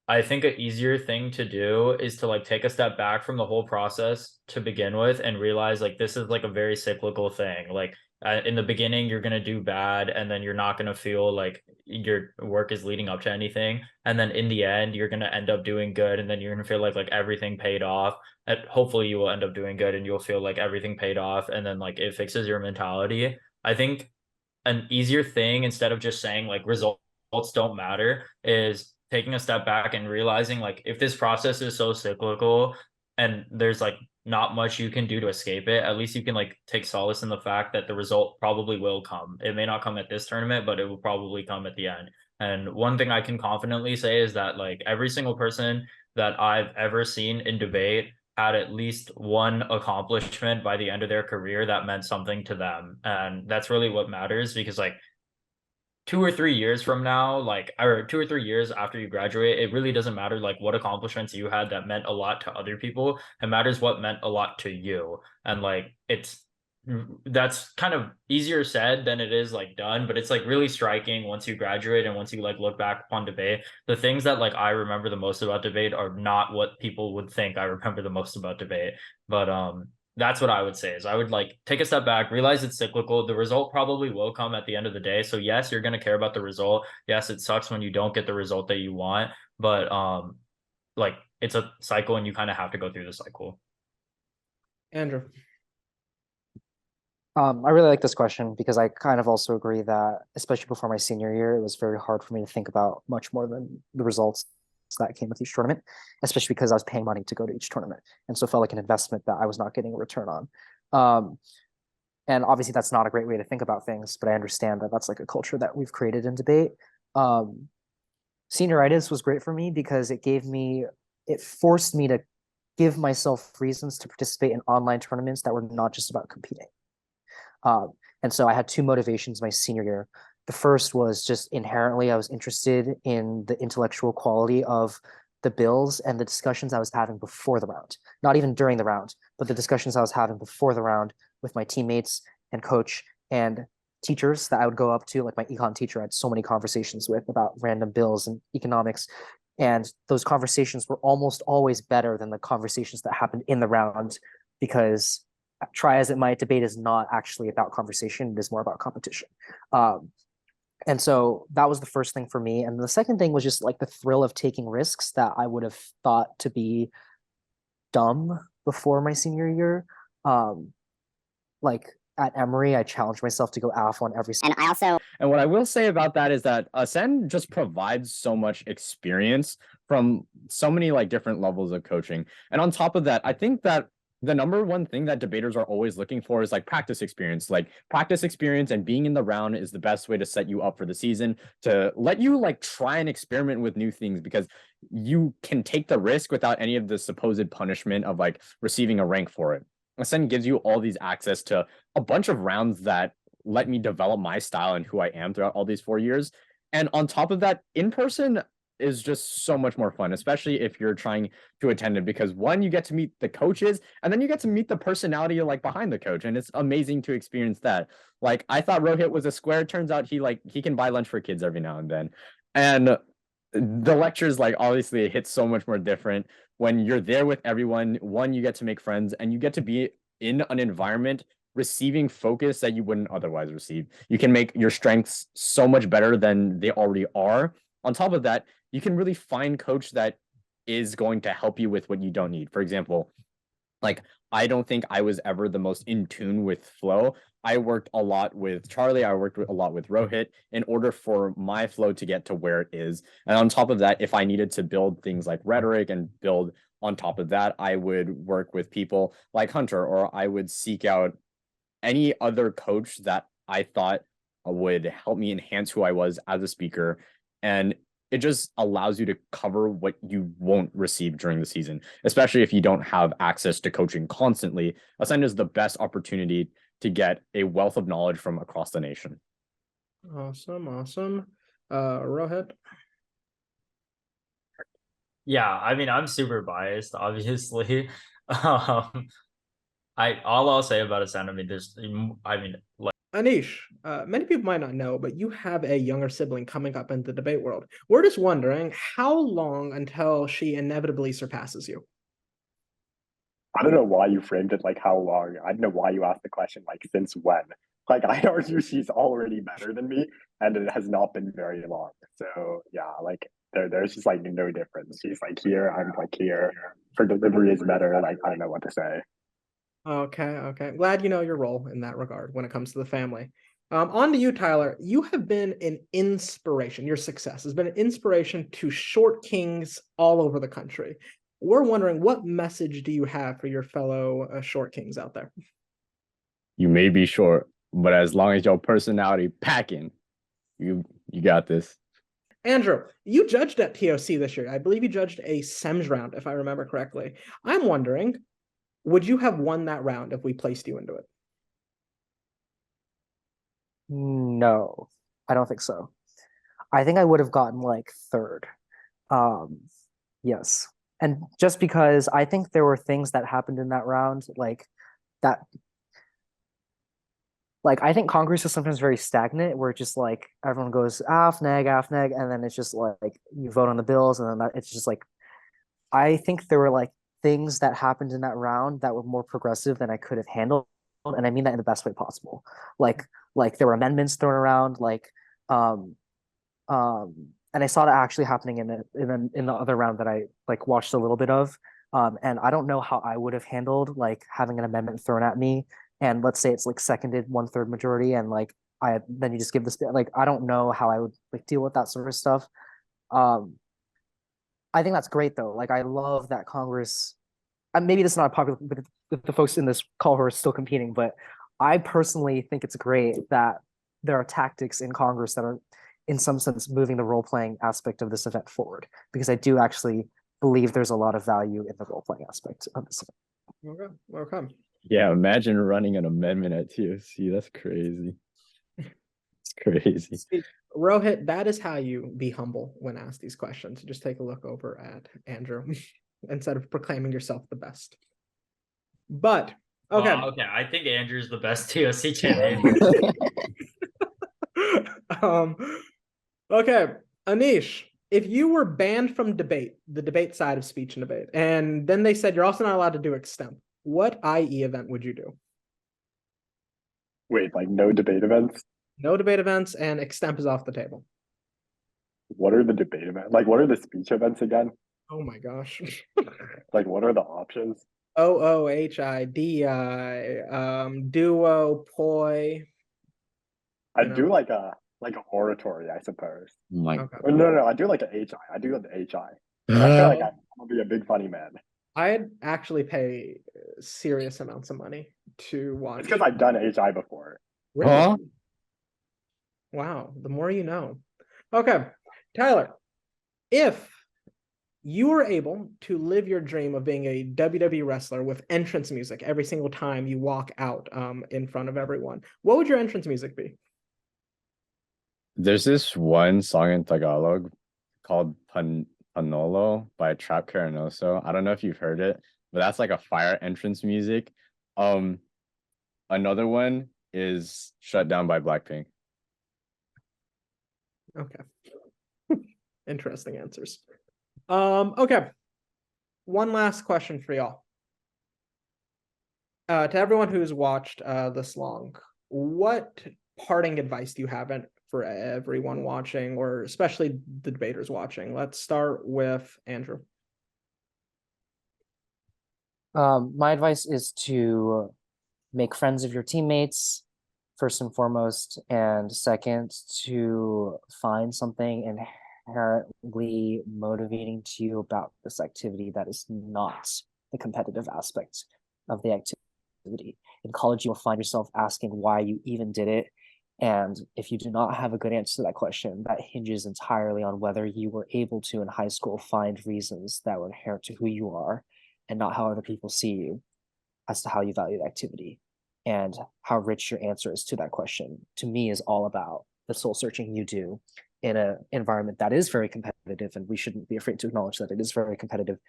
I think an easier thing to do is to like take a step back from the whole process to begin with and realize like this is like a very cyclical thing. Like in the beginning, you're going to do bad, and then you're not going to feel like your work is leading up to anything. And then in the end, you're going to end up doing good, and then you're going to feel like everything paid off. And hopefully you will end up doing good and you'll feel like everything paid off, and then like it fixes your mentality. I think an easier thing, instead of just saying like results don't matter, is taking a step back and realizing like if this process is so cyclical and there's like not much you can do to escape it, at least you can like take solace in the fact that the result probably will come. It may not come at this tournament, but it will probably come at the end. And one thing I can confidently say is that like every single person that I've ever seen in debate had at least one accomplishment by the end of their career that meant something to them. And that's really what matters, because like 2 or 3 years from now, like, or 2 or 3 years after you graduate, it really doesn't matter like what accomplishments you had that meant a lot to other people. It matters what meant a lot to you. And like that's kind of easier said than it is like done, but it's like really striking once you graduate and once you like look back upon debate. The things that like I remember the most about debate are not what people would think I remember the most about debate. But that's what I would say, is I would like take a step back, realize it's cyclical. The result probably will come at the end of the day. So yes, you're going to care about the result. Yes, it sucks when you don't get the result that you want, but like it's a cycle and you kind of have to go through the cycle. Andrew. I really like this question because I kind of also agree that, especially before my senior year, it was very hard for me to think about much more than the results that came with each tournament, especially because I was paying money to go to each tournament. And so it felt like an investment that I was not getting a return on. And obviously that's not a great way to think about things, but I understand that that's like a culture that we've created in debate. Senioritis was great for me because it forced me to give myself reasons to participate in online tournaments that were not just about competing. And so I had two motivations my senior year. The first was just inherently I was interested in the intellectual quality of the bills and the discussions I was having before the round, not even during the round, but the discussions I was having before the round with my teammates and coach and teachers that I would go up to. Like my econ teacher, I had so many conversations with about random bills and economics. And those conversations were almost always better than the conversations that happened in the round, because try as it might, debate is not actually about conversation. It is more about competition. And so that was the first thing for me. And the second thing was just like the thrill of taking risks that I would have thought to be dumb before my senior year. Like at Emory, I challenged myself to go alpha on every. And I also, And what I will say about that is that Ascend just provides so much experience from so many like different levels of coaching. And on top of that, I think that the number one thing that debaters are always looking for is like practice experience. Like practice experience and being in the round is the best way to set you up for the season, to let you like try and experiment with new things, because you can take the risk without any of the supposed punishment of like receiving a rank for it. Ascend gives you all these access to a bunch of rounds that let me develop my style and who I am throughout all these 4 years. And on top of that, in person is just so much more fun, especially if you're trying to attend it, because one, you get to meet the coaches, and then you get to meet the personality like behind the coach, and it's amazing to experience that. Like I thought Rohit was a square. Turns out he can buy lunch for kids every now and then. And the lectures, like obviously it hits so much more different when you're there with everyone. One, you get to make friends and you get to be in an environment receiving focus that you wouldn't otherwise receive. You can make your strengths so much better than they already are. On top of that, you can really fine coach that is going to help you with what you don't need. For example, like I don't think I was ever the most in tune with flow. I worked a lot with Charlie. I worked a lot with Rohit in order for my flow to get to where it is. And on top of that, if I needed to build things like rhetoric and build on top of that, I would work with people like Hunter, or I would seek out any other coach that I thought would help me enhance who I was as a speaker. And it just allows you to cover what you won't receive during the season, especially if you don't have access to coaching constantly. Ascend is the best opportunity to get a wealth of knowledge from across the nation. Awesome. Rohit. Yeah, I mean, I'm super biased, obviously. All I'll say about Ascend, I mean, like Anish, many people might not know, but you have a younger sibling coming up in the debate world. We're just wondering how long until she inevitably surpasses you? I don't know why you framed it like how long. I don't know why you asked the question like since when. Like I argue she's already better than me, and it has not been very long. So yeah, like there's just like no difference. She's like here, I'm like here. Her delivery is better. Like I don't know what to say. Okay. Glad you know your role in that regard when it comes to the family. On to you, Tyler. You have been an inspiration. Your success has been an inspiration to short kings all over the country. We're wondering, what message do you have for your fellow short kings out there? You may be short, but as long as your personality packing, you got this. Andrew, you judged at TOC this year. I believe you judged a SEMS round, if I remember correctly. I'm wondering, would you have won that round if we placed you into it? No, I don't think so. I think I would have gotten like third. Yes. And just because I think there were things that happened in that round, like that, like I think Congress is sometimes very stagnant, where it's just like everyone goes AFNEG, and then it's just like you vote on the bills, and then it's just like I think there were like things that happened in that round that were more progressive than I could have handled, and I mean that in the best way possible. Like there were amendments thrown around, um and I saw that actually happening in the other round that I like watched a little bit of. And I don't know how I would have handled like having an amendment thrown at me, and let's say it's like seconded 1/3 majority, and like then you just give this, like I don't know how I would like deal with that sort of stuff. I think that's great though. Like I love that Congress. And maybe this is not popular with the folks in this call who are still competing, but I personally think it's great that there are tactics in Congress that are, in some sense, moving the role playing aspect of this event forward, because I do actually believe there's a lot of value in the role playing aspect of this event. Okay. Yeah, imagine running an amendment at TOC. That's crazy. It's crazy. See, Rohit, that is how you be humble when asked these questions. Just take a look over at Andrew instead of proclaiming yourself the best. But okay. okay, I think Andrew's the best TOC champion. Okay, Anish, if you were banned from debate, the debate side of speech and debate, and then they said you're also not allowed to do extemp, what IE event would you do? Wait, like no debate events? No debate events, and extemp is off the table. What are the debate events? Like what are the speech events again? Oh my gosh. Like what are the options? OOHIDI, duo, poi. I do like a oratory, I suppose. My Okay. Or no, I do like a HI. I do the HI. I feel like I'm gonna be a big funny man. I'd actually pay serious amounts of money to watch. It's because I've done HI before. Really? Huh? Wow, the more you know. Okay, Tyler, if you were able to live your dream of being a WWE wrestler with entrance music every single time you walk out in front of everyone, what would your entrance music be? There's this one song in Tagalog called Panolo by Trap Caranoso. I don't know if you've heard it, but that's like a fire entrance music. Another one is Shut Down by Blackpink. Okay. Interesting answers. Okay. One last question for y'all. To everyone who's watched this long, what parting advice do you have for everyone watching, or especially the debaters watching? Let's start with Andrew. My advice is to make friends of your teammates, first and foremost, and second, to find something inherently motivating to you about this activity that is not the competitive aspect of the activity. In college, you'll find yourself asking why you even did it. And if you do not have a good answer to that question, that hinges entirely on whether you were able to in high school find reasons that were inherent to who you are and not how other people see you as to how you value the activity. And how rich your answer is to that question, to me, is all about the soul searching you do in an environment that is very competitive. And we shouldn't be afraid to acknowledge that it is very competitive,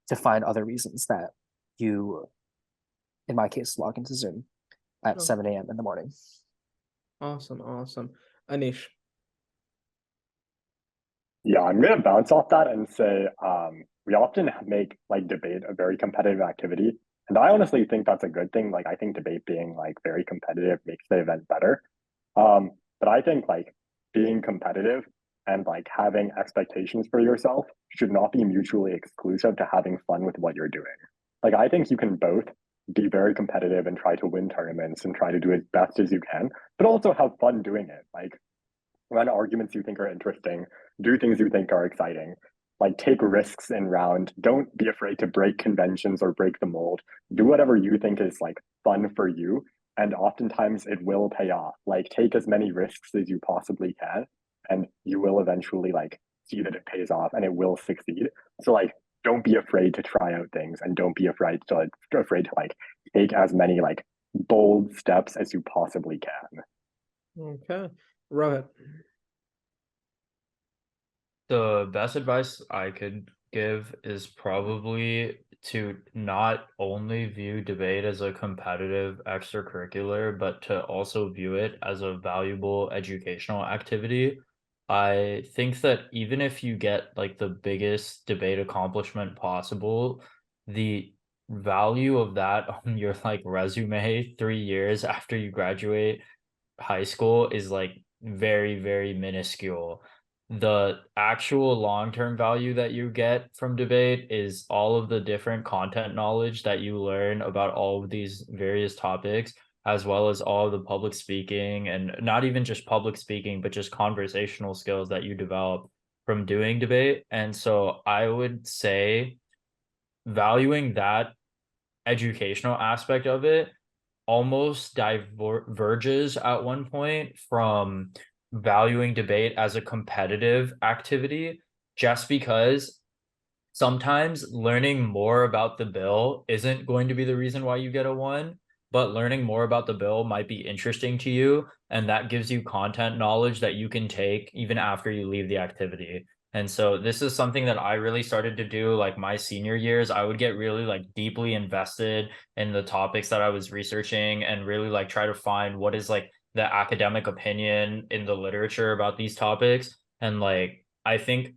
to find other reasons that you, in my case, log into Zoom at Oh. 7 a.m. in the morning. Awesome. Anish. Yeah, I'm gonna bounce off that and say we often make like debate a very competitive activity. And I honestly think that's a good thing. Like I think debate being like very competitive makes the event better. But I think like being competitive and like having expectations for yourself should not be mutually exclusive to having fun with what you're doing. Like I think you can both be very competitive and try to win tournaments and try to do as best as you can, but also have fun doing it. Like run arguments you think are interesting, do things you think are exciting, like take risks in round. Don't be afraid to break conventions or break the mold. Do whatever you think is like fun for you. And oftentimes it will pay off. Like take as many risks as you possibly can, and you will eventually like see that it pays off and it will succeed. So like don't be afraid to try out things and don't be afraid to like take as many like bold steps as you possibly can. Okay. Rohit. The best advice I could give is probably to not only view debate as a competitive extracurricular, but to also view it as a valuable educational activity. I think that even if you get like the biggest debate accomplishment possible, the value of that on your like resume 3 years after you graduate high school is like very, very minuscule. The actual long-term value that you get from debate is all of the different content knowledge that you learn about all of these various topics, as well as all of the public speaking, and not even just public speaking, but just conversational skills that you develop from doing debate. And so I would say valuing that educational aspect of it almost diverges at one point from valuing debate as a competitive activity, just because sometimes learning more about the bill isn't going to be the reason why you get a one, but learning more about the bill might be interesting to you, and that gives you content knowledge that you can take even after you leave the activity. And so this is something that I really started to do like my senior years. I would get really like deeply invested in the topics that I was researching and really like try to find what is like the academic opinion in the literature about these topics. And like I think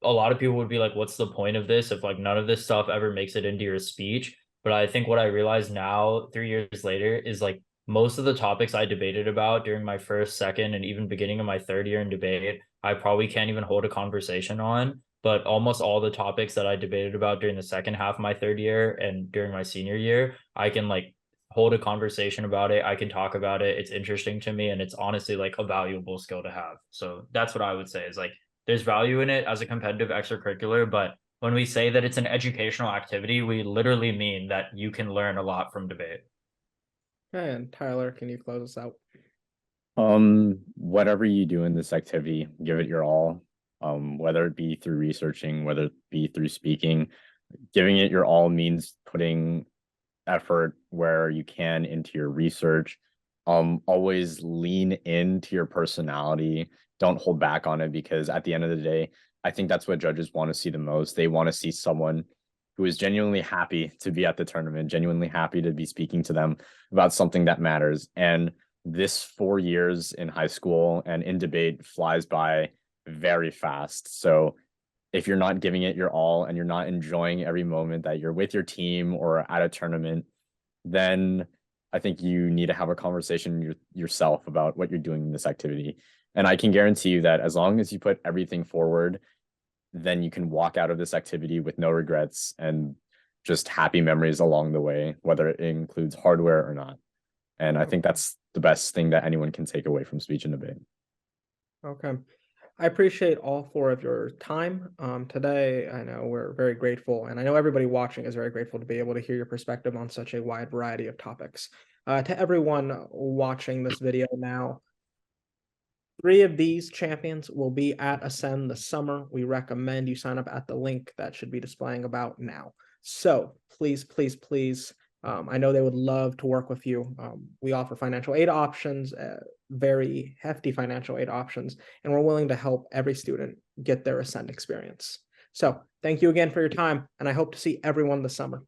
a lot of people would be like, what's the point of this if like none of this stuff ever makes it into your speech? But I think what I realize now, 3 years later, is like most of the topics I debated about during my first, second, and even beginning of my third year in debate, I probably can't even hold a conversation on. But almost all the topics that I debated about during the second half of my third year and during my senior year, I can like hold a conversation about it. I can talk about it. It's interesting to me, and it's honestly like a valuable skill to have. So that's what I would say is like there's value in it as a competitive extracurricular, but when we say that it's an educational activity, we literally mean that you can learn a lot from debate. And Tyler, can you close us out? Whatever you do in this activity, give it your all. Whether it be through researching, whether it be through speaking, giving it your all means putting effort where you can into your research. Always lean into your personality. Don't hold back on it, because at the end of the day, I think that's what judges want to see the most. They want to see someone who is genuinely happy to be at the tournament, genuinely happy to be speaking to them about something that matters. And this 4 years in high school and in debate flies by very fast. So if you're not giving it your all and you're not enjoying every moment that you're with your team or at a tournament, then I think you need to have a conversation yourself about what you're doing in this activity. And I can guarantee you that as long as you put everything forward, then you can walk out of this activity with no regrets. And just happy memories along the way, whether it includes hardware or not. And I think that's the best thing that anyone can take away from speech and debate. Okay. I appreciate all four of your time today. I know we're very grateful, and I know everybody watching is very grateful to be able to hear your perspective on such a wide variety of topics. To everyone watching this video now, 3 of these champions will be at Ascend this summer. We recommend you sign up at the link that should be displaying about now. So please, please, please, I know they would love to work with you. We offer financial aid options, very hefty financial aid options, and we're willing to help every student get their Ascend experience. So thank you again for your time, and I hope to see everyone this summer.